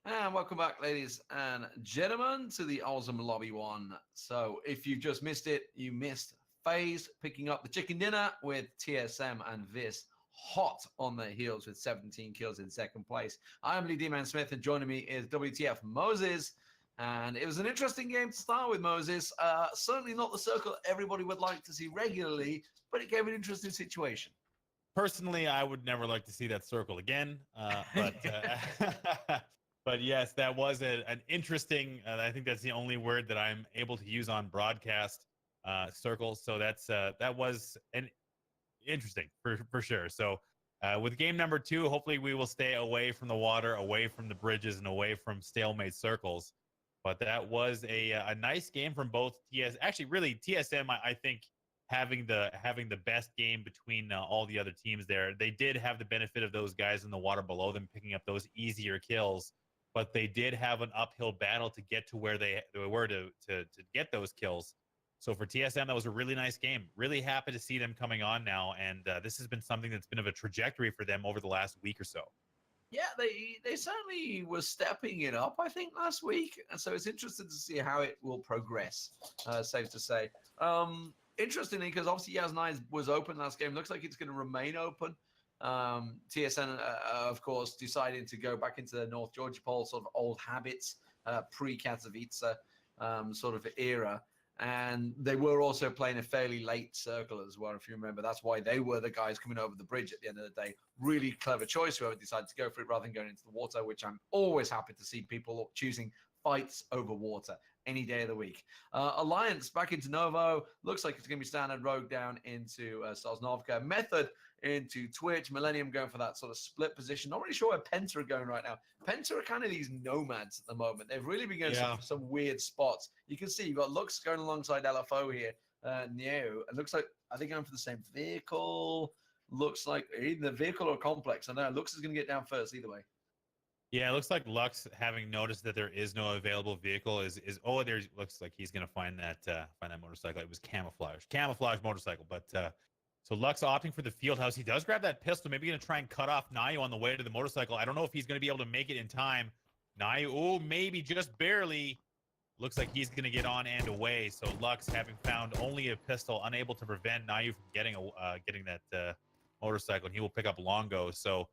And welcome back, ladies and gentlemen, to the Auzom Lobby 1. So if you just missed it, you missed FaZe picking up the chicken dinner with TSM and Vis hot on their heels with 17 kills in second place. I'm Lee D-Man Smith, and joining me is WTF Moses. And it was an interesting game to start with, Moses. Certainly not the circle everybody would like to see regularly, but it gave an interesting situation. Personally, I would never like to see that circle again. But yes, that was an interesting. I think that's the only word that I'm able to use on broadcast. Circles. So that was an interesting for sure. So with game number 2, hopefully we will stay away from the water, away from the bridges, and away from stalemate circles. But that was a nice game from both TS. Actually, really TSM. I think having the best game between all the other teams there. They did have the benefit of those guys in the water below them picking up those easier kills, but they did have an uphill battle to get to where they were to get those kills. So for TSM, that was a really nice game. Really happy to see them coming on now, and this has been something that's been of a trajectory for them over the last week or so. Yeah, they certainly were stepping it up, I think, last week. And so it's interesting to see how it will progress, safe to say. Interestingly, because obviously Yaz 9 was open last game. Looks like it's going to remain open. TSN, of course, deciding to go back into the North Georgia Pole sort of old habits, pre-Katowice sort of era. And they were also playing a fairly late circle as well, if you remember. That's why they were the guys coming over the bridge at the end of the day. Really clever choice, whoever decided to go for it rather than going into the water, which I'm always happy to see people choosing fights over water any day of the week. Alliance back into Novo. Looks like it's going to be standard. Rogue down into Sosnovka. Method into Twitch. Millennium going for that sort of split position. Not really sure where Penta are going right now. Penta are kind of these nomads at the moment. They've really been going for some weird spots. You can see you've got Lux going alongside LFO here. Neo. It looks like, are they going for the same vehicle? Looks like either the vehicle or complex. I know Lux is going to get down first either way. Yeah, it looks like Lux, having noticed that there is no available vehicle, there's looks like he's gonna find that motorcycle. It was camouflage motorcycle. But so Lux opting for the field house. He does grab that pistol, maybe gonna try and cut off Nayu on the way to the motorcycle. I don't know if he's gonna be able to make it in time. Nayu, maybe just barely. Looks like he's gonna get on and away. So Lux, having found only a pistol, unable to prevent Nayu from getting that motorcycle, and he will pick up Longo. So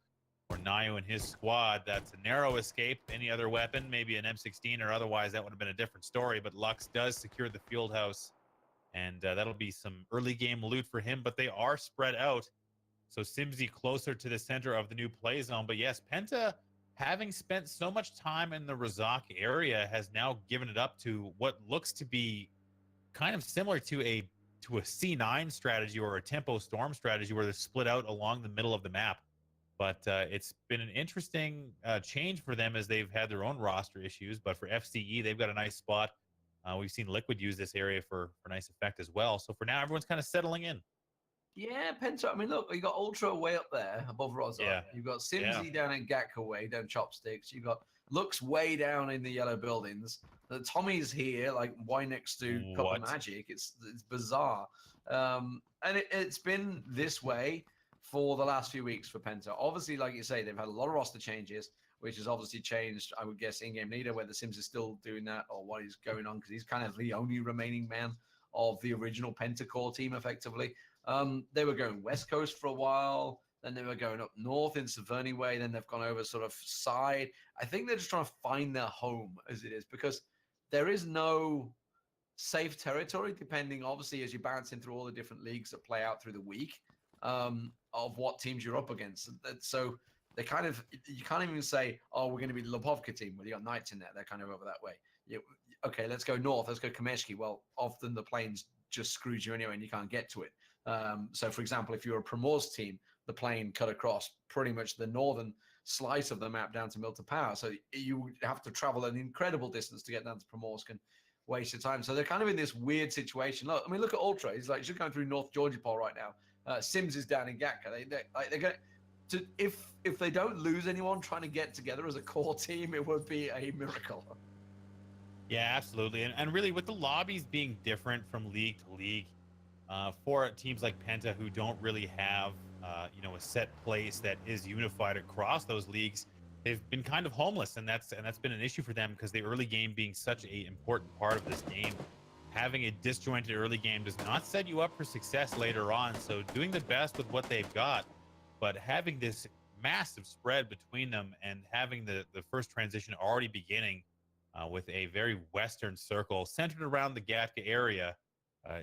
for Nayu and his squad, that's a narrow escape. Any other weapon, maybe an M16 or otherwise, that would have been a different story. But Lux does secure the field house, and that'll be some early game loot for him. But they are spread out, so Simsy closer to the center of the new play zone. But yes, Penta, having spent so much time in the Razak area, has now given it up to what looks to be kind of similar to a C9 strategy or a tempo storm strategy, where they're split out along the middle of the map. But it's been an interesting change for them as they've had their own roster issues. But for FCE, they've got a nice spot. We've seen Liquid use this area for nice effect as well. So for now, everyone's kind of settling in. Yeah, Penta. I mean, look, you got Ultra way up there above Rozar. Yeah. You've got Simsy down in Gatka way, down Chopsticks. You've got Lux way down in the yellow buildings. The Tommy's here, like way next to Cup of Magic. It's bizarre. And it's been this way for the last few weeks for Penta. Obviously, like you say, they've had a lot of roster changes, which has obviously changed, I would guess, in-game leader, whether Sims is still doing that or what is going on, because he's kind of the only remaining man of the original Penta core team, effectively. They were going West Coast for a while, then they were going up north in Severny Way, then they've gone over sort of side. I think they're just trying to find their home, as it is, because there is no safe territory, depending, obviously, as you're bouncing through all the different leagues that play out through the week. Of what teams you're up against. So they kind of, you can't even say, oh, we're going to be the Lubovka team where you got Knights in there. They're kind of over that way. Okay, let's go north. Let's go Kameshki. Well, often the planes just screws you anyway and you can't get to it. So, for example, if you're a Primorsk team, the plane cut across pretty much the northern slice of the map down to Milton Power. So you have to travel an incredible distance to get down to Primorsk and waste your time. So they're kind of in this weird situation. Look, I mean, look at Ultra. He's like, she's going through North Georgia Pole right now. Sims is down in Gatka. They're going to, if they don't lose anyone trying to get together as a core team, it would be a miracle. Yeah, absolutely. And really, with the lobbies being different from league to league, for teams like Penta who don't really have, a set place that is unified across those leagues, they've been kind of homeless, and that's been an issue for them because the early game being such a important part of this game. Having a disjointed early game does not set you up for success later on. So doing the best with what they've got, but having this massive spread between them and having the first transition already beginning with a very western circle centered around the Gatka area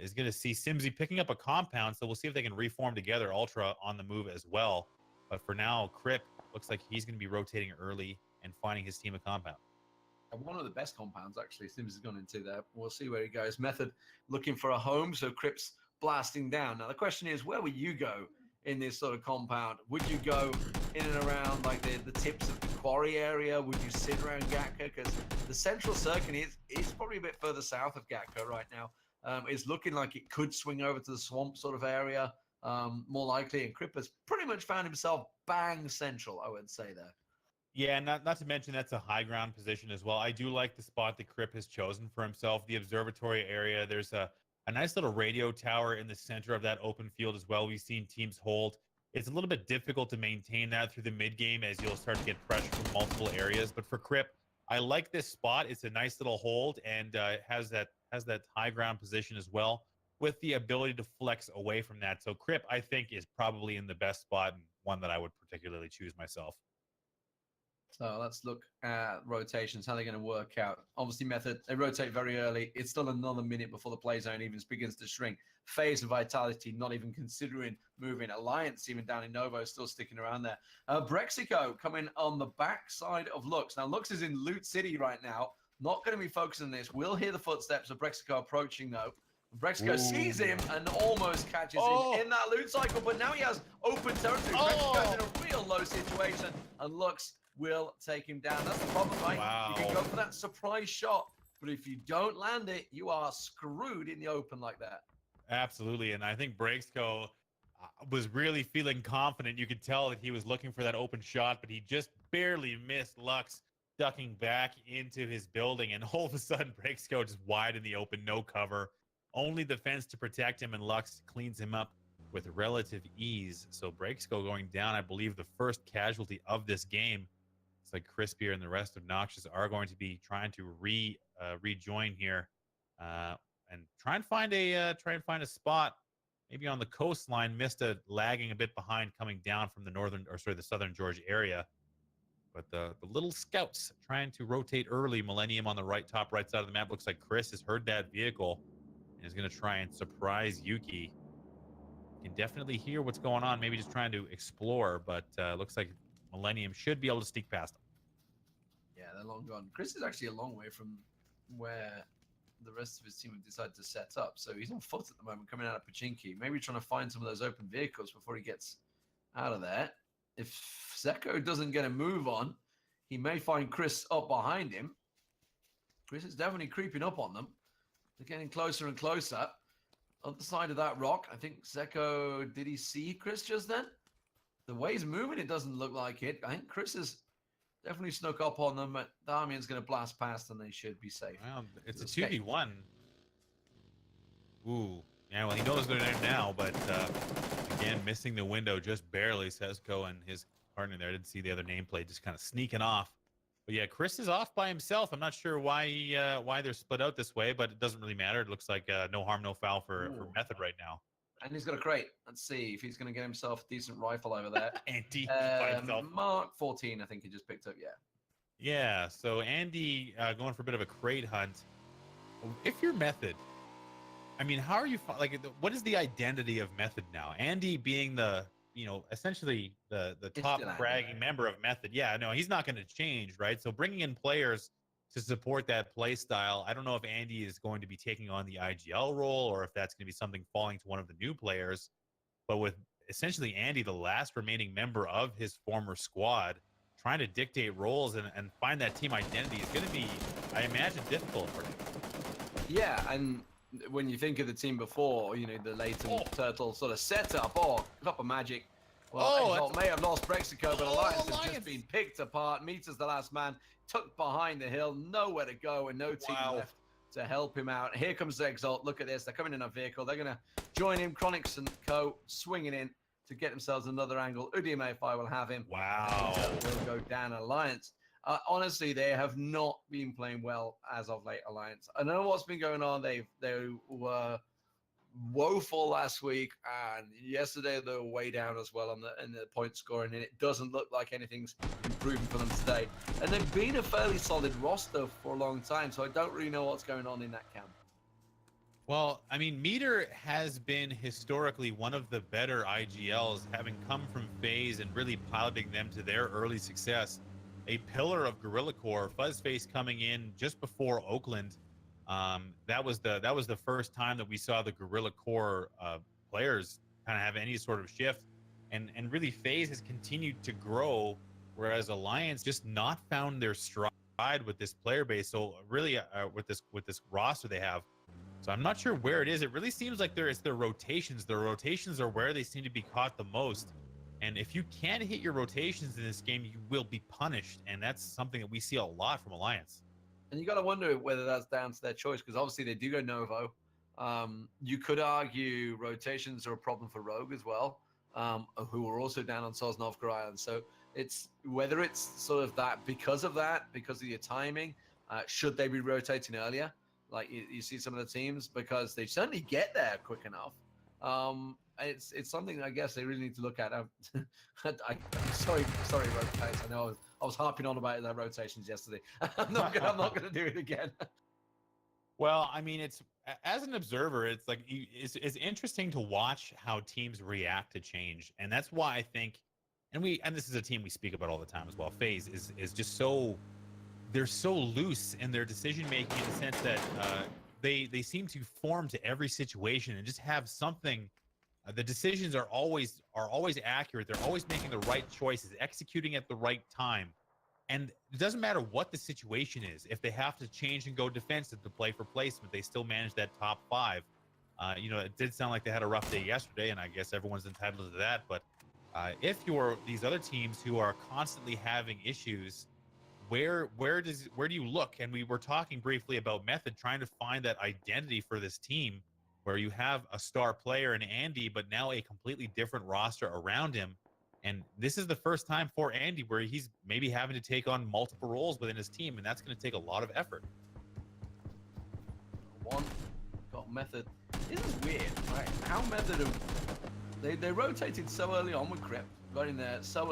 is going to see Simsy picking up a compound. So we'll see if they can reform together. Ultra on the move as well. But for now, Crip looks like he's going to be rotating early and finding his team a compound. One of the best compounds, actually, Sims has gone into there. We'll see where he goes. Method looking for a home, so Crip's blasting down. Now, the question is, where would you go in this sort of compound? Would you go in and around like the tips of the quarry area? Would you sit around Gatka? Because the central circuit is probably a bit further south of Gatka right now. It's looking like it could swing over to the swamp sort of area, more likely. And Crip has pretty much found himself bang central, I would say there. Yeah, not to mention that's a high ground position as well. I do like the spot that Crip has chosen for himself, the observatory area. There's a nice little radio tower in the center of that open field as well. We've seen teams hold. It's a little bit difficult to maintain that through the mid game as you'll start to get pressure from multiple areas. But for Crip, I like this spot. It's a nice little hold and has that high ground position as well, with the ability to flex away from that. So Crip, I think, is probably in the best spot and one that I would particularly choose myself. So let's look at rotations, how they're going to work out. Obviously, Method, they rotate very early. It's still another minute before the play zone even begins to shrink. Phase of Vitality, not even considering moving. Alliance, even down in Novo, still sticking around there. Brexico coming on the backside of Lux. Now, Lux is in Loot City right now. Not going to be focusing on this. We'll hear the footsteps of Brexico approaching, though. Brexico sees him and almost catches him in that loot cycle, but now he has open territory. Brexico's in a real low situation, and Lux will take him down. That's the problem, right? Wow. You can go for that surprise shot, but if you don't land it, you are screwed in the open like that. Absolutely, and I think Brexico was really feeling confident. You could tell that he was looking for that open shot, but he just barely missed Lux ducking back into his building, and all of a sudden, Brexico just wide in the open, no cover. Only the fence to protect him, and Lux cleans him up with relative ease. So Brexico going down, I believe, the first casualty of this game. It's like Crispier and the rest of Noxious are going to be trying to rejoin here and try and find a spot maybe on the coastline. Mista lagging a bit behind, coming down from the southern Georgia area. But the little scouts trying to rotate early. Millennium on the top right side of the map. Looks like Chris has heard that vehicle and is going to try and surprise Yuki. You can definitely hear what's going on. Maybe just trying to explore, but looks like Millennium should be able to sneak past them. Yeah, they're long gone. Chris is actually a long way from where the rest of his team have decided to set up. So he's on foot at the moment, coming out of Pachinki. Maybe trying to find some of those open vehicles before he gets out of there. If Zeko doesn't get a move on, he may find Chris up behind him. Chris is definitely creeping up on them. They're getting closer and closer. Other side of that rock, I think Zeko, did he see Chris just then? The way he's moving, it doesn't look like it. I think Chris has definitely snuck up on them, but Damian's going to blast past and they should be safe. Well, it's a 2v1. Ooh. Yeah, well, he knows they're there now, but again, missing the window just barely. Sezco and his partner there didn't see the other nameplate, just kind of sneaking off. But yeah, Chris is off by himself. I'm not sure why they're split out this way, but it doesn't really matter. It looks like no harm, no foul for Method right now. And he's got a crate. Let's see if he's going to get himself a decent rifle over there. Andy Mark 14, I think he just picked up, yeah. Yeah, so Andy going for a bit of a crate hunt. If you're Method, I mean, how are you, what is the identity of Method now? Andy being the, essentially the top bragging member of Method. Yeah, no, he's not going to change, right? So bringing in players to support that play style. I don't know if Andy is going to be taking on the IGL role or if that's going to be something falling to one of the new players. But with essentially Andy, the last remaining member of his former squad, trying to dictate roles and find that team identity is going to be, I imagine, difficult for him. Yeah, and when you think of the team before, the latent turtle sort of setup, Cup of Magic. Well, Exalt may have lost Brexico, but Alliance has just been picked apart. Meta's the last man, tucked behind the hill, nowhere to go, and no team left to help him out. Here comes Exalt. Look at this. They're coming in a vehicle. They're going to join him. Chronix and co. swinging in. to get themselves another angle. UDMAFI will have him. Wow. Will go down Alliance. Honestly, they have not been playing well as of late, Alliance. I don't know what's been going on. They were woeful last week, and yesterday they were way down as well in the point scoring, and it doesn't look like anything's improving for them today. And they've been a fairly solid roster for a long time, so I don't really know what's going on in that camp. Well, I mean, Meter has been historically one of the better IGLs, having come from FaZe and really piloting them to their early success. A pillar of Guerrilla Core, Fuzzface coming in just before Oakland. That was the first time that we saw the Guerrilla Core players kind of have any sort of shift, and really FaZe has continued to grow, whereas Alliance just not found their stride with this player base. So really, with this roster they have. So I'm not sure where it is. It really seems like it's their rotations. Their rotations are where they seem to be caught the most. And if you can't hit your rotations in this game, you will be punished. And that's something that we see a lot from Alliance. And you got to wonder whether that's down to their choice, because obviously they do go Novo. You could argue rotations are a problem for Rogue as well, who are also down on Sosnovka Island. So it's whether it's sort of that because of your timing, should they be rotating earlier? Like you see some of the teams, because they certainly get there quick enough. It's something I guess they really need to look at. I'm sorry, rotates. I know I was harping on about their rotations yesterday. I'm not gonna do it again. Well, I mean, it's as an observer, it's like it's interesting to watch how teams react to change, and that's why I think, and this is a team we speak about all the time as well. FaZe is just so. They're so loose in their decision making, in the sense that they seem to form to every situation and just have something. The decisions are always accurate. They're always making the right choices, executing at the right time, and it doesn't matter what the situation is. If they have to change and go defensive to play for placement, they still manage that top 5. It did sound like they had a rough day yesterday, and I guess everyone's entitled to that. But if you're these other teams who are constantly having issues, where do you look? And we were talking briefly about Method trying to find that identity for this team, where you have a star player in Andy, but now a completely different roster around him. And this is the first time for Andy where he's maybe having to take on multiple roles within his team, and that's going to take a lot of effort. One got Method. This is weird, right? How Method they rotated so early on with Crypt, got in there so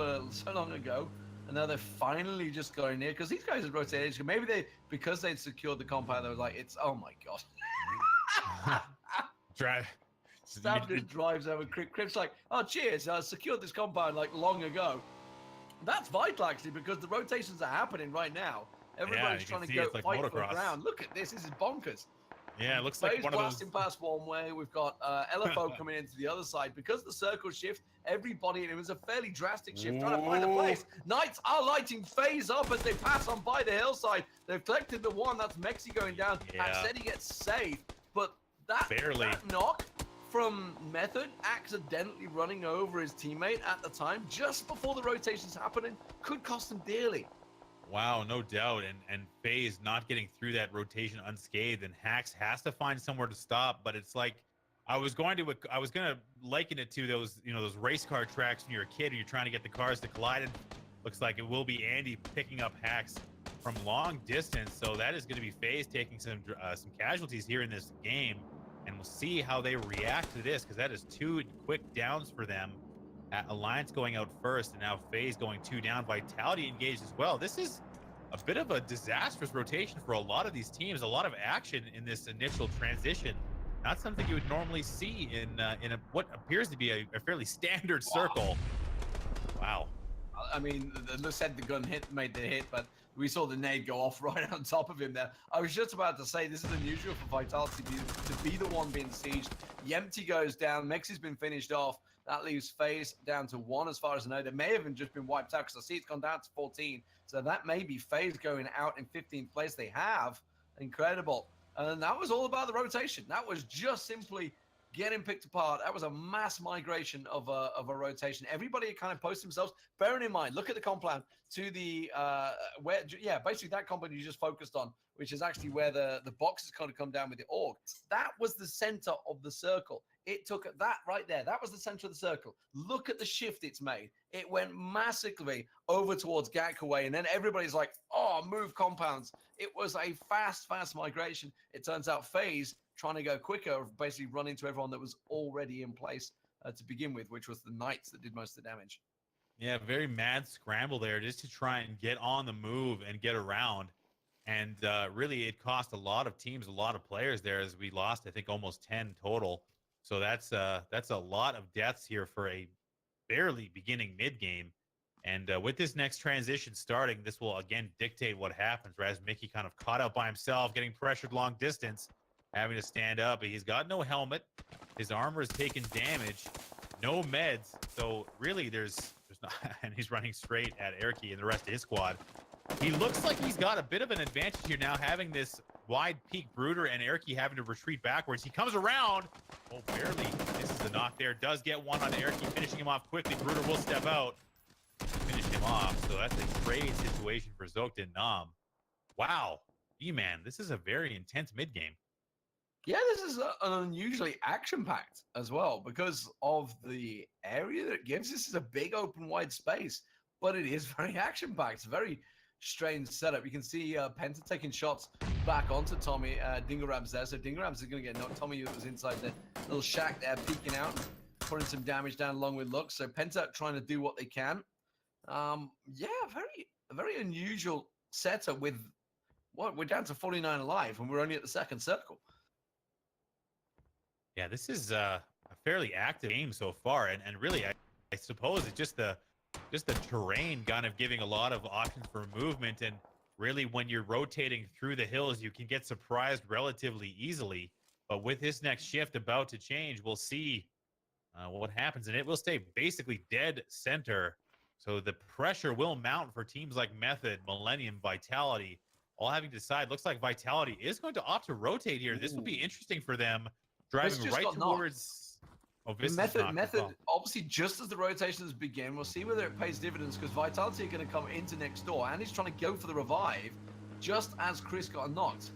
long ago. And now they're finally just going near, because these guys had rotated. Maybe because they'd secured the compound, they were like, it's, oh my God. Drive. Stab just drives over. Crypt's like, oh, cheers. I secured this compound like long ago. That's vital, actually, because the rotations are happening right now. Everybody's trying to go like fight motocross. for ground. Look at this. This is bonkers. Yeah, it looks like one of those. Blasting past one way. We've got LFO coming into the other side. Because the circle shift, everybody, and it was a fairly drastic shift, trying to find a place. Knights are lighting FaZe up as they pass on by the hillside. They've collected the one. That's Mexi going down. Yeah. Said he gets saved, but that knock from Method accidentally running over his teammate at the time, just before the rotation's happening, could cost him dearly. Wow, no doubt. And FaZe not getting through that rotation unscathed, and Hax has to find somewhere to stop. But it's like, I was going to liken it to those race car tracks when you're a kid and you're trying to get the cars to collide. And looks like it will be Andy picking up Hax from long distance. So that is going to be FaZe taking some casualties here in this game, and we'll see how they react to this, because that is 2 quick downs for them. Alliance going out first, and now FaZe going 2 down. Vitality engaged as well. This is a bit of a disastrous rotation for a lot of these teams. A lot of action in this initial transition. Not something you would normally see in what appears to be a fairly standard circle. Wow. I mean, the gun made the hit, but we saw the nade go off right on top of him there. I was just about to say, this is unusual for Vitality to be the one being sieged. Yempty goes down. Mexi's been finished off. That leaves FaZe down to 1 as far as I know. They may have just been wiped out, because I see it's gone down to 14. So that may be FaZe going out in 15th place. They have. Incredible. And that was all about the rotation. That was just simply getting picked apart. That was a mass migration of a rotation. Everybody kind of posted themselves. Bearing in mind, look at the comp plan to the basically that comp you just focused on, which is actually where the boxes kind of come down with the org. That was the center of the circle. It took that right there. That was the center of the circle. Look at the shift it's made. It went massively over towards Gatkaway, and then everybody's like, oh, move compounds. It was a fast migration. It turns out FaZe trying to go quicker, basically run into everyone that was already in place to begin with, which was the Knights that did most of the damage. Yeah, very mad scramble there just to try and get on the move and get around. And really, it cost a lot of teams, a lot of players there, as we lost, I think, almost 10 total. So that's a lot of deaths here for a barely beginning mid game. And with this next transition starting, this will again dictate what happens. Whereas Mickey kind of caught out by himself, getting pressured long distance, having to stand up. He's got no helmet. His armor is taking damage. No meds. So really, there's not, and he's running straight at Erky and the rest of his squad. He looks like he's got a bit of an advantage here now, having this wide peak brooder and Erky having to retreat backwards. He comes around. Oh, barely misses the knock there. Does get one on Erky, finishing him off quickly. Brooder will step out to finish him off. So that's a trade situation for Zoked Nam. Wow. E-Man, this is a very intense mid game. Yeah, this is an unusually action-packed as well because of the area that it gives. This is a big open wide space, but it is very action-packed. It's a very strange setup. You can see Penta taking shots back onto Tommy. Dingarab's there, so Dingarab's is going to get knocked. Tommy was inside the little shack there, peeking out, putting some damage down along with Lux. So Penta trying to do what they can. Yeah, very unusual setup with what we're down to 49 alive and we're only at the second circle. Yeah, this is a fairly active game so far, and really, I suppose it's just the terrain kind of giving a lot of options for movement, and really when you're rotating through the hills, you can get surprised relatively easily. But with this next shift about to change, we'll see what happens, and it will stay basically dead center. So the pressure will mount for teams like Method, Millennium, Vitality, all having to decide. Looks like Vitality is going to opt to rotate here. This will be interesting for them. Driving right towards Method obviously just as the rotations begin, we'll see whether it pays dividends because Vitality are going to come into next door and he's trying to go for the revive just as Chris got knocked.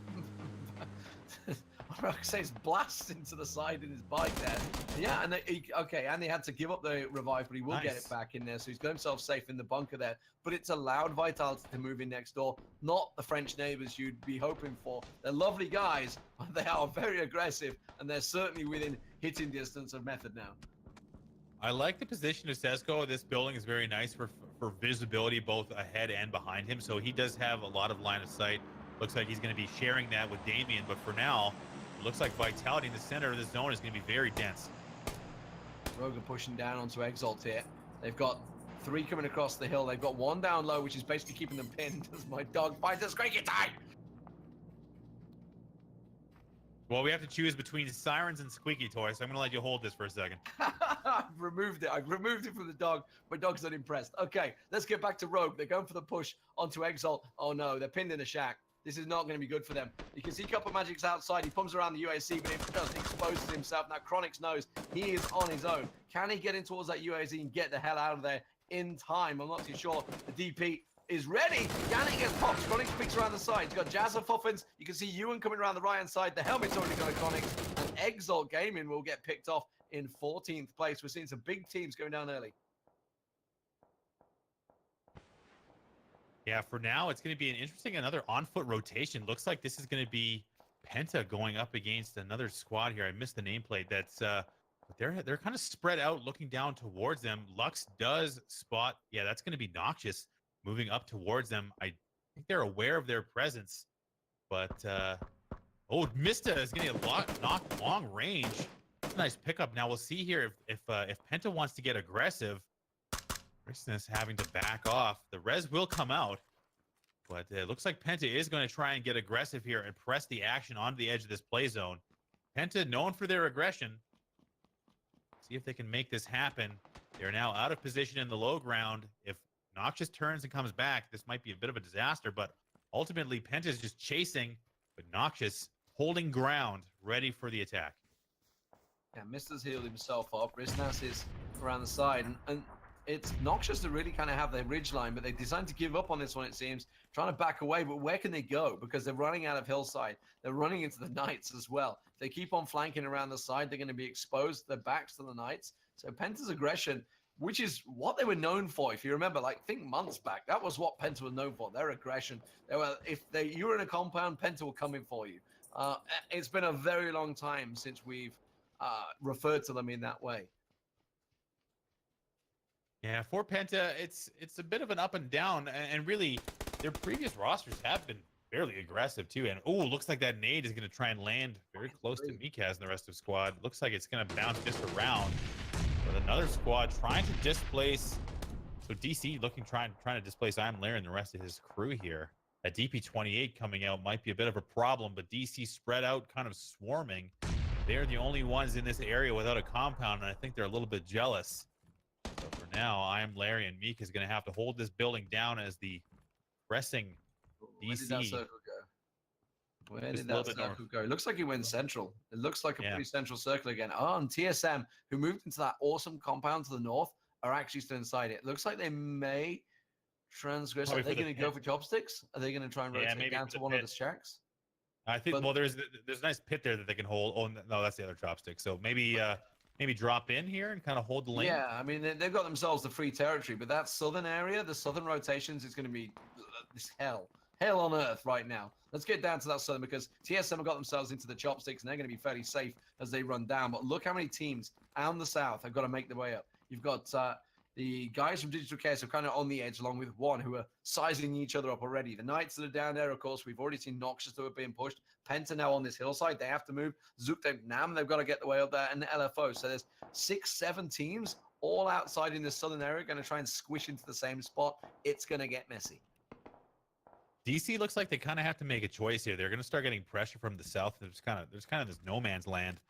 I say it's blasts into the side in his bike there. Yeah, and and they had to give up the revive, but he will get it back in there. So he's got himself safe in the bunker there. But it's allowed Vitality to move in next door, not the French neighbors you'd be hoping for. They're lovely guys, but they are very aggressive, and they're certainly within hitting distance of Method now. I like the position of Sesko. This building is very nice for visibility both ahead and behind him. So he does have a lot of line of sight. Looks like he's going to be sharing that with Damien, but for now, it looks like Vitality in the center of the zone is going to be very dense. Rogue pushing down onto Exalt here. They've got 3 coming across the hill. They've got 1 down low, which is basically keeping them pinned as my dog finds a squeaky tie. Well, we have to choose between Sirens and Squeaky Toy, so I'm going to let you hold this for a second. I've removed it from the dog. My dog's not impressed. Okay, let's get back to Rogue. They're going for the push onto Exalt. Oh no, they're pinned in a shack. This is not going to be good for them. You can see Couple Magic's outside. He pumps around the UAC, but it doesn't expose himself. Now, Chronix knows he is on his own. Can he get in towards that UAC and get the hell out of there in time? I'm not too sure. The DP is ready. Yannick gets popped. Chronix peeks around the side. He's got Jazza Fuffins. You can see Ewan coming around the right-hand side. The helmet's already got a Chronix. And Exalt Gaming will get picked off in 14th place. We're seeing some big teams going down early. Yeah, for now, it's going to be another on-foot rotation. Looks like this is going to be Penta going up against another squad here. I missed the nameplate. That's but they're kind of spread out, looking down towards them. Lux does spot. Yeah, that's going to be Noxious moving up towards them. I think they're aware of their presence, but Mista is getting a knocked long range. That's a nice pickup. Now we'll see here if Penta wants to get aggressive. Christmas having to back off. The res will come out, but it looks like Penta is going to try and get aggressive here and press the action onto the edge of this play zone. Penta known for their aggression. See if they can make this happen. They're now out of position in the low ground. If Noxious turns and comes back, this might be a bit of a disaster, but ultimately Penta is just chasing, but Noxious holding ground, ready for the attack. Yeah, Mister's healed himself up. Risnas is around the side, and it's Noxious to really kind of have their ridge line, but they decided to give up on this one, it seems, trying to back away. But where can they go? Because they're running out of hillside. They're running into the Knights as well. If they keep on flanking around the side, they're going to be exposed their backs to the Knights. So Penta's aggression, which is what they were known for. If you remember, like, think months back, that was what Penta was known for, their aggression. They were, you were in a compound, Penta will come in for you. It's been a very long time since we've referred to them in that way. Yeah, for Penta, it's a bit of an up and down, and really, their previous rosters have been fairly aggressive too. And oh, looks like that nade is going to try and land very close to Mikaz and the rest of the squad. Looks like it's going to bounce just around. But another squad trying to displace. So DC trying to displace Lair and the rest of his crew here. That DP28 coming out might be a bit of a problem, but DC spread out, kind of swarming. They're the only ones in this area without a compound, and I think they're a little bit jealous. So for now, Larry and Meek is going to have to hold this building down as the pressing DC. Where did that circle go? Where did that circle go? It looks like he went central. It looks like a pretty central circle again. Oh, and TSM, who moved into that awesome compound to the north, are actually still inside it. It looks like they may transgress. Are they going to go for chopsticks? Are they going to try and rotate down to one of the shacks? I think, well, there's a nice pit there that they can hold. Oh, no, that's the other chopstick. So maybe drop in here and kind of hold the lane. Yeah, I mean, they've got themselves the free territory, but that southern area, the southern rotations, is going to be this hell on earth right now. Let's get down to that southern, because TSM have got themselves into the chopsticks, and they're going to be fairly safe as they run down. But look how many teams out in the south have got to make their way up. You've got the guys from Digital Chaos are kind of on the edge, along with one who are sizing each other up already. The Knights that are down there, of course, we've already seen Noxious that are being pushed. Penta now on this hillside, they have to move. Zook Nam, they've got to get the way up there, and the LFO. So there's 6-7 teams all outside in the southern area, going to try and squish into the same spot. It's going to get messy. DC looks like they kind of have to make a choice here. They're going to start getting pressure from the south. There's kind of this no man's land.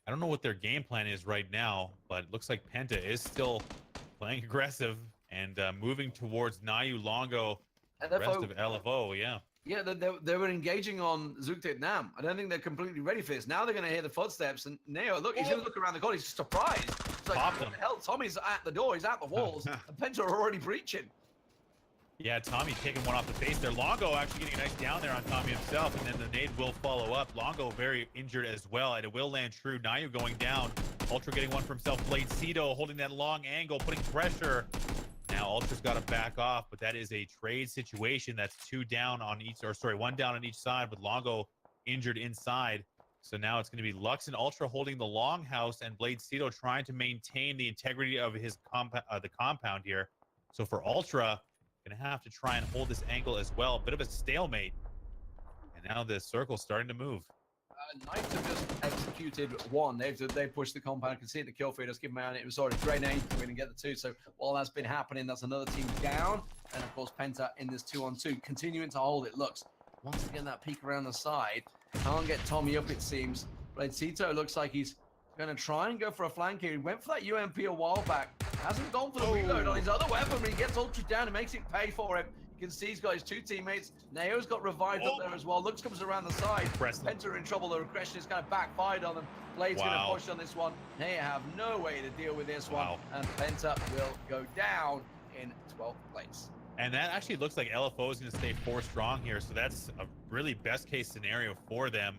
I don't know what their game plan is right now, but it looks like Penta is still playing aggressive and moving towards Nayu, Longo, the rest of LFO. Yeah, they were engaging on Zook Nam. I don't think they're completely ready for this. Now they're going to hear the footsteps, and Neo, look, he's going to look around the corner. He's surprised. He's like, what the hell? Tommy's at the door. He's at the walls, and Penta are already breaching. Yeah, Tommy taking one off the face there. Longo actually getting a nice down there on Tommy himself, and then the nade will follow up. Longo very injured as well, and it will land true. Nayu going down. Ultra getting one for himself. Blade Cito holding that long angle, putting pressure. Now Ultra's got to back off, but that is a trade situation. That's one down on each side, with Longo injured inside. So now it's going to be Lux and Ultra holding the longhouse, and Blade Cito trying to maintain the integrity of his the compound here. So for Ultra, going to have to try and hold this angle as well. Bit of a stalemate. And now the circle's starting to move. Knights have just executed one. They've pushed the compound. You can see it, the kill feed. Just give them out. It was sort of grenade to win and get the two. So while that's been happening, that's another team down. And of course, Penta in this 2-on-2, continuing to hold it. Looks once again that peek around the side. Can't get Tommy up, it seems. Blade Cito looks like he's going to try and go for a flank here. He went for that UMP a while back. Hasn't gone for the reload on his other weapon, but he gets Ultra down and makes it pay for him. You can see he's got his two teammates. Neo's got revived up there as well. Lux comes around the side. Penta are in trouble. The regression is kind of backfired on them. Blade's going to push on this one. They have no way to deal with this one. And Penta will go down in 12th place. And that actually looks like LFO is going to stay 4 strong here. So that's a really best case scenario for them.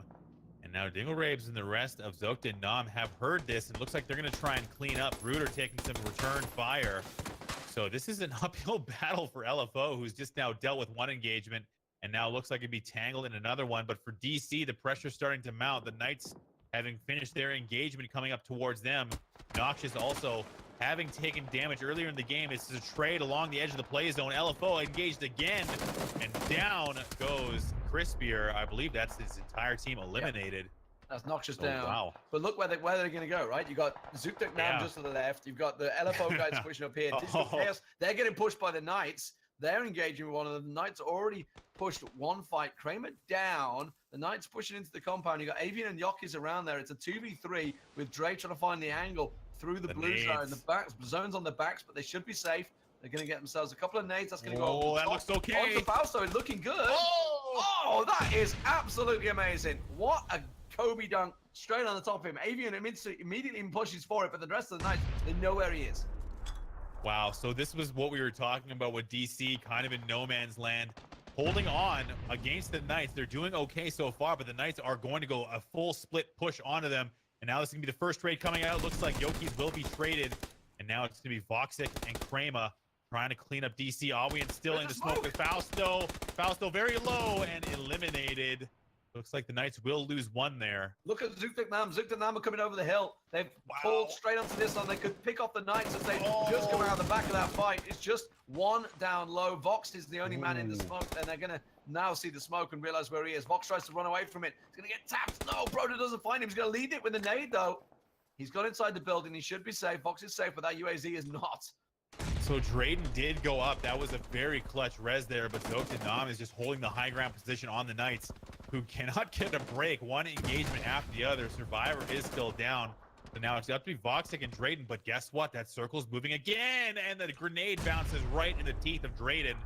And now Dingle Rabes and the rest of Zokta and Nam have heard this. It looks like they're going to try and clean up. Rooter taking some return fire. So this is an uphill battle for LFO, who's just now dealt with one engagement and now looks like it'd be tangled in another one. But for DC, the pressure's starting to mount. The Knights having finished their engagement coming up towards them. Noxious also having taken damage earlier in the game. This is a trade along the edge of the play zone. LFO engaged again, and down goes Crispier. I believe that's his entire team eliminated. Yeah. That's Noxious down. Wow. But look where they're going to go, right? You got Zook Nam just to the left. You've got the LFO guys pushing up here. Digital Chaos, they're getting pushed by the Knights. They're engaging with one of them. The Knights already pushed one fight. Kramer down. The Knights pushing into the compound. You got Avian and Yoki's around there. It's a 2v3 with Dre trying to find the angle through the blue zone. The backs, zones on the backs, but they should be safe. They're going to get themselves a couple of nades. That's going to go. Oh, that looks okay. On to Fausto, looking good. Oh, that is absolutely amazing. What a Kobe dunk straight on the top of him. Avian immediately pushes for it, but the rest of the Knights, they know where he is. Wow, so this was what we were talking about with DC, kind of in no man's land, holding on against the Knights. They're doing okay so far, but the Knights are going to go a full split push onto them. And now this is going to be the first trade coming out. Looks like Yoki's will be traded. And now it's going to be Voxic and Krema trying to clean up DC. Awian still in the smoke with Fausto. Fausto very low and eliminated. Looks like the Knights will lose one there. Look at Zukteknam. Zukteknam are coming over the hill. They've pulled straight onto this one. They could pick off the Knights as they just come out of the back of that fight. It's just one down low. Vox is the only man in the smoke, and they're going to now see the smoke and realize where he is. Vox tries to run away from it. He's going to get tapped. No, Broder doesn't find him. He's going to lead it with the nade, though. He's got inside the building. He should be safe. Vox is safe, but that UAZ is not. So Drayden did go up. That was a very clutch res there, but Zoktanam is just holding the high ground position on the Knights, who cannot get a break. One engagement after the other. Survivor is still down. So now it's up to be Voxic and Drayden, but guess what? That circle's moving again, and the grenade bounces right in the teeth of Drayden.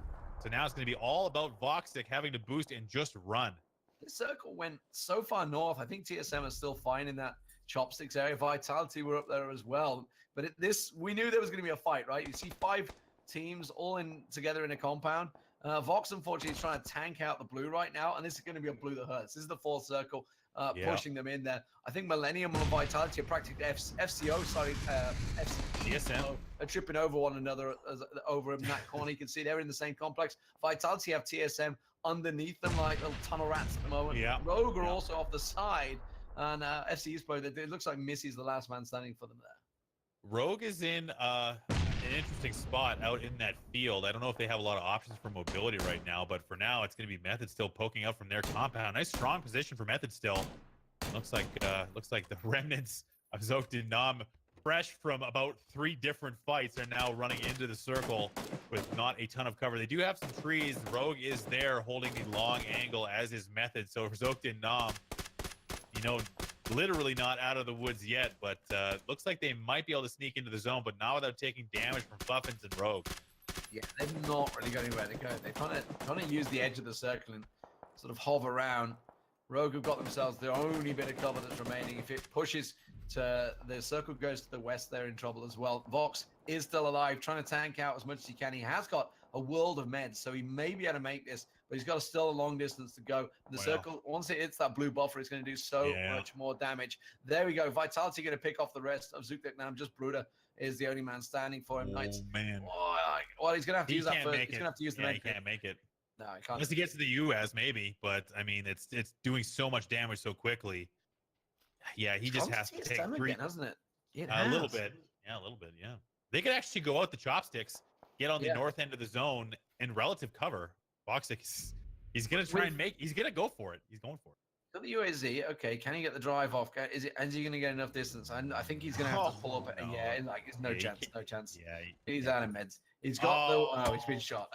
So now it's going to be all about Voxic having to boost and just run. The circle went so far north. I think TSM is still fine in that chopsticks area. Vitality were up there as well. But we knew there was going to be a fight, right? You see 5 teams all in together in a compound. Vox, unfortunately, is trying to tank out the blue right now, and this is going to be a blue that hurts. This is the 4th circle pushing them in there. I think Millennium or Vitality are practically FCO, sorry, TSM are tripping over one another over in that corner. You can see they're in the same complex. Vitality have TSM underneath them like little tunnel rats at the moment. Yeah. Rogue are also off the side, and FC Espo, it looks like Missy's the last man standing for them there. Rogue is in an interesting spot out in that field. I don't know if they have a lot of options for mobility right now, but for now, it's going to be Method still poking out from their compound. Nice strong position for Method still. Looks like the remnants of Zoktanam, fresh from about 3 different fights, are now running into the circle with not a ton of cover. They do have some trees. Rogue is there holding the long angle, as is Method. So for Zoktanam, literally not out of the woods yet, but looks like they might be able to sneak into the zone, but not without taking damage from Fuffins and Rogue. Yeah, they've not really got anywhere to go. They're trying to use the edge of the circle and sort of hover around. Rogue have got themselves the only bit of cover that's remaining. If it pushes to the circle goes to the west, they're in trouble as well. Vox is still alive, trying to tank out as much as he can. He has got a world of meds, so he may be able to make this, but he's got still a long distance to go. The circle, once it hits that blue buffer, it's going to do so much more damage. There we go. Vitality going to pick off the rest of Zukteknam. Just Bruder is the only man standing for him. Oh, Knights. man. Well, he's going to have to use that first. He's going to have to use the he can't make it. No, he can't. Unless he gets to the US, maybe. But, I mean, it's doing so much damage so quickly. Yeah, he just has to take 3. Again, hasn't it? A little bit. Yeah, a little bit, yeah. They could actually go out the chopsticks, get on the north end of the zone in relative cover. Voxic, he's going to try and he's going to go for it. He's going for it. Got the UAZ. Okay, can he get the drive off? Is he going to get enough distance? I think he's going to have to pull up. No. Yeah, there's no chance. Yeah. He's out of meds. He's got he's been shot.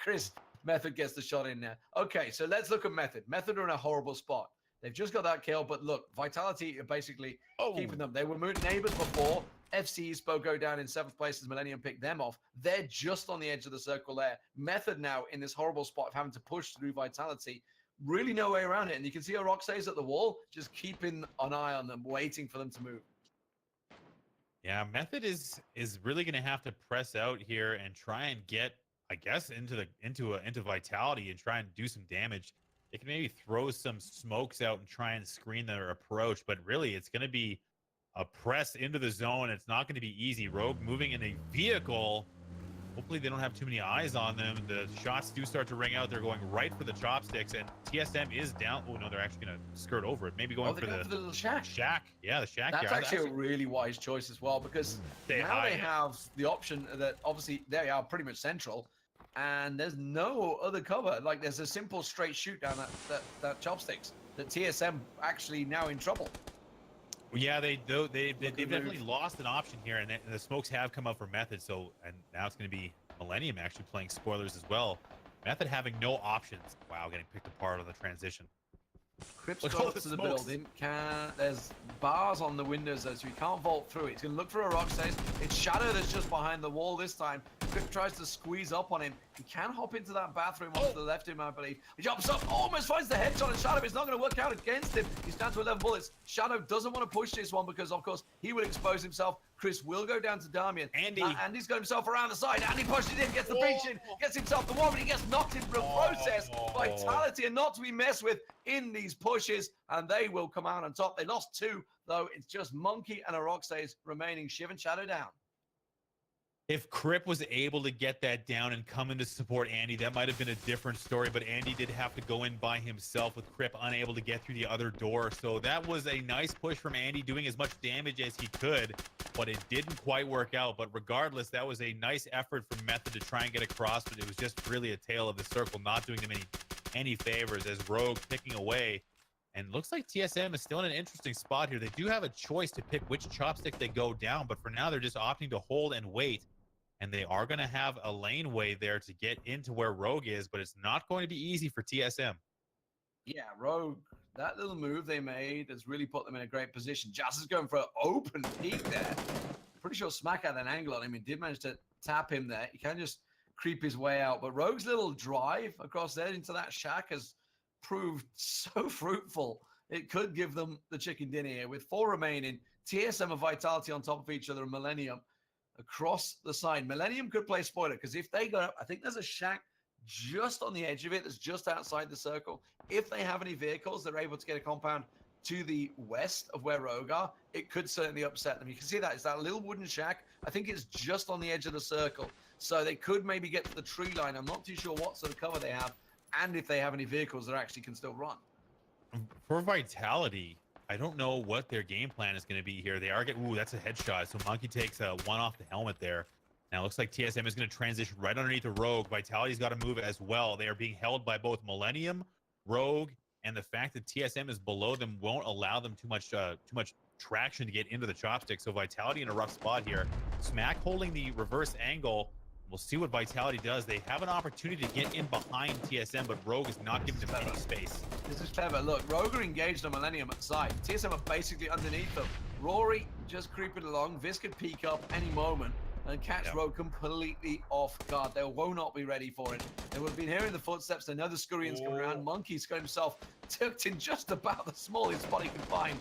Chris, Method gets the shot in there. Okay, so let's look at Method. Method are in a horrible spot. They've just got that kill, but look, Vitality are basically keeping them. They were neighbors before. FC Espo go down in 7th place as Millennium picked them off. They're just on the edge of the circle there. Method now in this horrible spot of having to push through Vitality. Really no way around it. And you can see Oroxes at the wall, just keeping an eye on them, waiting for them to move. Yeah, Method is really going to have to press out here and try and get, I guess, into Vitality and try and do some damage. They can maybe throw some smokes out and try and screen their approach, but really it's going to be a press into the zone. It's not going to be easy. Rogue moving in a vehicle. Hopefully they don't have too many eyes on them. The shots do start to ring out. They're going right for the chopsticks, and TSM is down. Oh, no, they're actually going to skirt over it. Maybe going for the little shack. Yeah, the shack. That's actually a really wise choice as well, because now they have the option that obviously they are pretty much central, and there's no other cover. Like, there's a simple straight shoot down that chopsticks. That TSM actually now in trouble. Yeah, they've definitely lost an option here, and the smokes have come up for Method. So, and now it's going to be Millennium actually playing spoilers as well. Method having no options. Wow, getting picked apart on the transition. Crips goes to the building. There's bars on the windows, so he can't vault through it. He's going to look for a rock stage. It's Shadow that's just behind the wall this time. Crip tries to squeeze up on him. He can hop into that bathroom off to the left of him, I believe. He jumps up, almost finds the headshot, and Shadow is not going to work out against him. He's down to 11 bullets. Shadow doesn't want to push this one because, of course, he will expose himself. Chris will go down to Damian. Andy's got himself around the side. Andy pushes in, gets the breach in, gets himself the one, but he gets knocked in the process. Vitality are not to be messed with in these pushes, and they will come out on top. They lost 2, though. It's just Monkey and Aroxes remaining. Shiv and Shadow down. If Crip was able to get that down and come in to support Andy, that might have been a different story, but Andy did have to go in by himself with Crip unable to get through the other door. So that was a nice push from Andy, doing as much damage as he could, but it didn't quite work out. But regardless, that was a nice effort from Method to try and get across, but it was just really a tale of the circle, not doing them any favors, as Rogue picking away. And looks like TSM is still in an interesting spot here. They do have a choice to pick which chopstick they go down, but for now they're just opting to hold and wait. And they are going to have a laneway there to get into where Rogue is, but it's not going to be easy for TSM. Yeah, Rogue, that little move they made has really put them in a great position. Jazz is going for an open peek there. Pretty sure Smack had an angle on him. He did manage to tap him there. He can just creep his way out. But Rogue's little drive across there into that shack has proved so fruitful. It could give them the chicken dinner here. With 4 remaining, TSM and Vitality on top of each other and Millennium across the side. Millennium could play spoiler because if they go up, I think there's a shack just on the edge of it that's just outside the circle. If they have any vehicles, they're able to get a compound to the west of where Rogue are. It could certainly upset them. You can see that. It's that little wooden shack. I think it's just on the edge of the circle. So they could maybe get to the tree line. I'm not too sure what sort of cover they have and if they have any vehicles that actually can still run. For Vitality, I don't know what their game plan is going to be here. They are getting, ooh, that's a headshot. So Monkey takes one off the helmet there. Now it looks like TSM is going to transition right underneath the Rogue. Vitality's got to move as well. They are being held by both Millennium, Rogue, and the fact that TSM is below them won't allow them too much traction to get into the chopstick. So Vitality in a rough spot here. Smack holding the reverse angle. We'll see what Vitality does. They have an opportunity to get in behind TSM, but Rogue is not giving them any space. This is clever. Look, Rogue are engaged on Millennium at the side. TSM are basically underneath them. Rory just creeping along. Viz could peek up any moment and catch Rogue completely off guard. They will not be ready for it. They would have been hearing the footsteps. They know the Scurrian's coming around. Monkey's got himself tucked in just about the smallest spot he can find.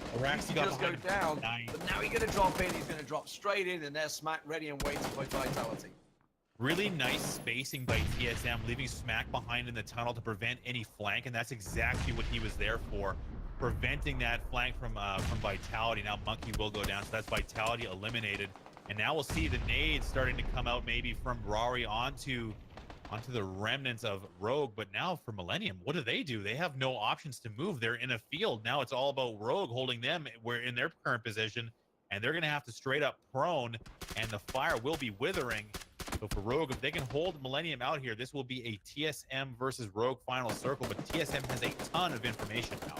He just go down. But now he's going to drop in. He's going to drop straight in, and there's Smack ready and waiting for Vitality. Really nice spacing by TSM, leaving Smack behind in the tunnel to prevent any flank, and that's exactly what he was there for, preventing that flank from Vitality. Now Monkey will go down, so that's Vitality eliminated. And now we'll see the nades starting to come out maybe from Rari onto the remnants of Rogue. But now for Millennium, what do? They have no options to move. They're in a field. Now it's all about Rogue holding them where in their current position, and they're going to have to straight up prone, and the fire will be withering. So for Rogue, if they can hold Millennium out here, this will be a TSM versus Rogue final circle, but TSM has a ton of information now.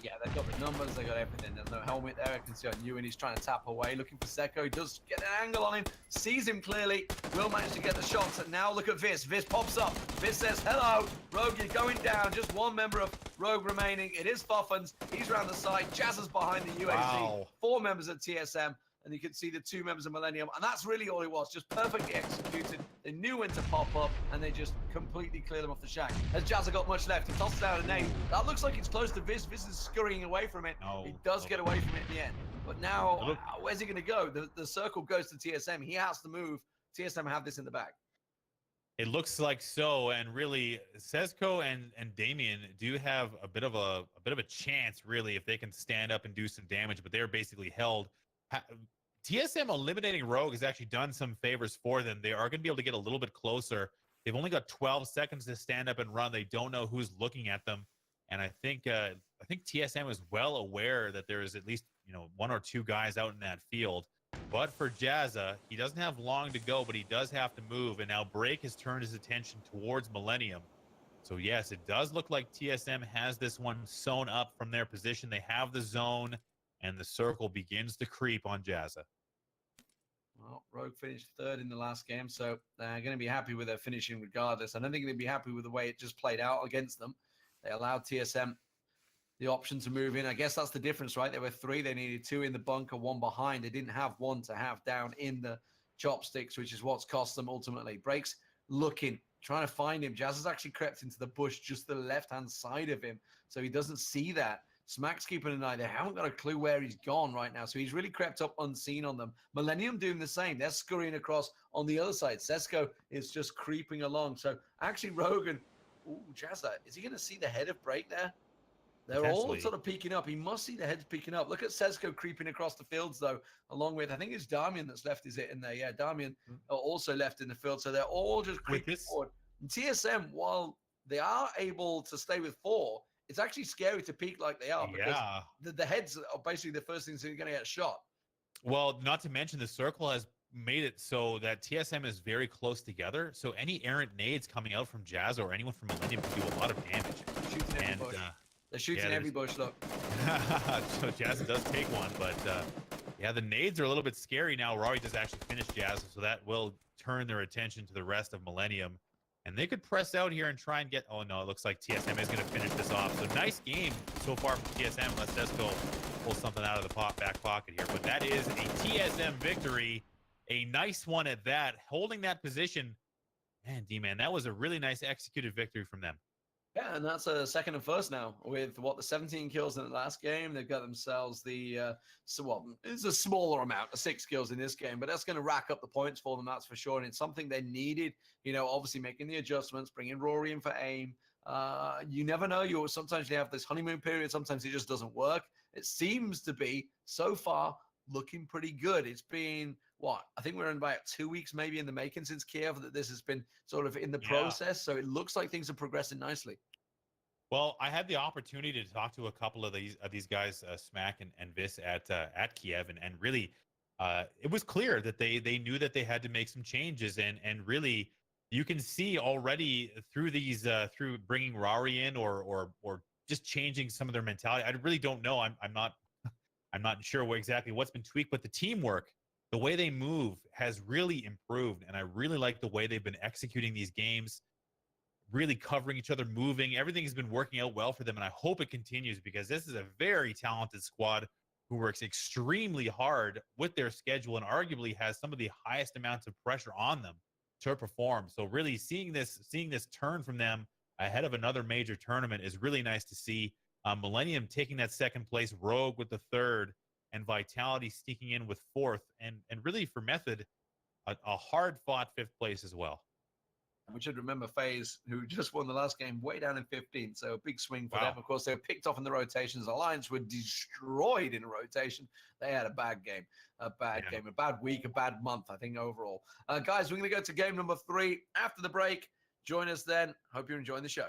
Yeah, they've got the numbers, they've got everything. There's no helmet there. I can see on Ewan, he's trying to tap away, looking for Seko. He does get an angle on him, sees him clearly, will manage to get the shots. And now look at Viz. Viz pops up. Viz says, hello, Rogue, you're going down. Just one member of Rogue remaining. It is Fuffens. He's around the side. Jazz is behind the UAC. Wow. 4 members of TSM. And you can see the 2 members of Millennium. And that's really all it was, just perfectly executed. They knew when to pop up, and they just completely cleared them off the shack. Has Jazza got much left? He tosses out a nade. That looks like it's close to Viz. Viz is scurrying away from it. No, he does get away from it in the end. But now, where's he going to go? The circle goes to TSM. He has to move. TSM have this in the bag. It looks like so, and really, Sezco and Damien do have a bit of a chance, really, if they can stand up and do some damage. But they're basically held. TSM eliminating Rogue has actually done some favors for them. They are going to be able to get a little bit closer. They've only got 12 seconds to stand up and run. They don't know who's looking at them, and I think TSM is well aware that there is at least 1 or 2 guys out in that field. But for Jazza, he doesn't have long to go, but he does have to move. And now Break has turned his attention towards Millennium. So yes, it does look like TSM has this one sewn up from their position. They have the zone, and the circle begins to creep on Jazza. Well, Rogue finished 3rd in the last game, so they're going to be happy with their finishing regardless. I don't think they'd be happy with the way it just played out against them. They allowed TSM the option to move in. I guess that's the difference, right? There were 3. They needed 2 in the bunker, 1 behind. They didn't have 1 to have down in the chopsticks, which is what's cost them ultimately. Breaks looking, trying to find him. Jazz has actually crept into the bush just the left-hand side of him, so he doesn't see that. Smack's keeping an eye. They haven't got a clue where he's gone right now, so he's really crept up unseen on them. Millennium doing the same. They're scurrying across on the other side. Sesko is just creeping along. So actually, Rogan, ooh, Jazza, is he going to see the head of Break there? They're all sort of peeking up. He must see the heads peeking up. Look at Sesko creeping across the fields, though, along with, I think it's Damian that's left, is it, in there? Yeah, Damian also left in the field. So they're all just creeping forward. And TSM, while they are able to stay with 4, it's actually scary to peek like they are because the heads are basically the first things that are going to get shot. Well, not to mention the circle has made it so that TSM is very close together. So any errant nades coming out from Jazz or anyone from Millennium can do a lot of damage. They're shooting every bush, look. So Jazz does take one, but yeah, the nades are a little bit scary now. Rory does actually finish Jazz, so that will turn their attention to the rest of Millennium. And they could press out here and try and get... Oh, no, it looks like TSM is going to finish this off. So nice game so far from TSM. Unless Sesko pull something out of the back pocket here. But that is a TSM victory. A nice one at that. Holding that position. Man, D-Man, that was a really nice executed victory from them. Yeah, and that's a second and first now with the 17 kills in the last game. They've got themselves it's a smaller amount of 6 kills in this game, but that's going to rack up the points for them, that's for sure. And it's something they needed, obviously making the adjustments, bringing Rory in for aim. You never know. Sometimes you have this honeymoon period. Sometimes it just doesn't work. It seems to be so far looking pretty good. It's been I think we're in about 2 weeks maybe in the making since Kiev that this has been sort of in the process. So it looks like things are progressing nicely. Well, I had the opportunity to talk to a couple of these guys, Smack and Vis at Kiev, and really it was clear that they knew that they had to make some changes, and really you can see already through these through bringing Rory in or just changing some of their mentality. I really don't know. I'm not sure exactly what's been tweaked, but the teamwork, the way they move has really improved, and I really like the way they've been executing these games, really covering each other, moving. Everything has been working out well for them, and I hope it continues because this is a very talented squad who works extremely hard with their schedule and arguably has some of the highest amounts of pressure on them to perform. So really seeing this turn from them ahead of another major tournament is really nice to see. Millennium taking that second place, Rogue with the third, and Vitality sneaking in with fourth, and really for Method, a hard-fought 5th place as well. We should remember FaZe, who just won the last game, way down in 15, so a big swing for them. Of course, they were picked off in the rotations. Alliance were destroyed in a rotation. They had a bad game, a bad week, a bad month, I think, overall. Guys, we're going to go to game number 3 after the break. Join us then. Hope you're enjoying the show.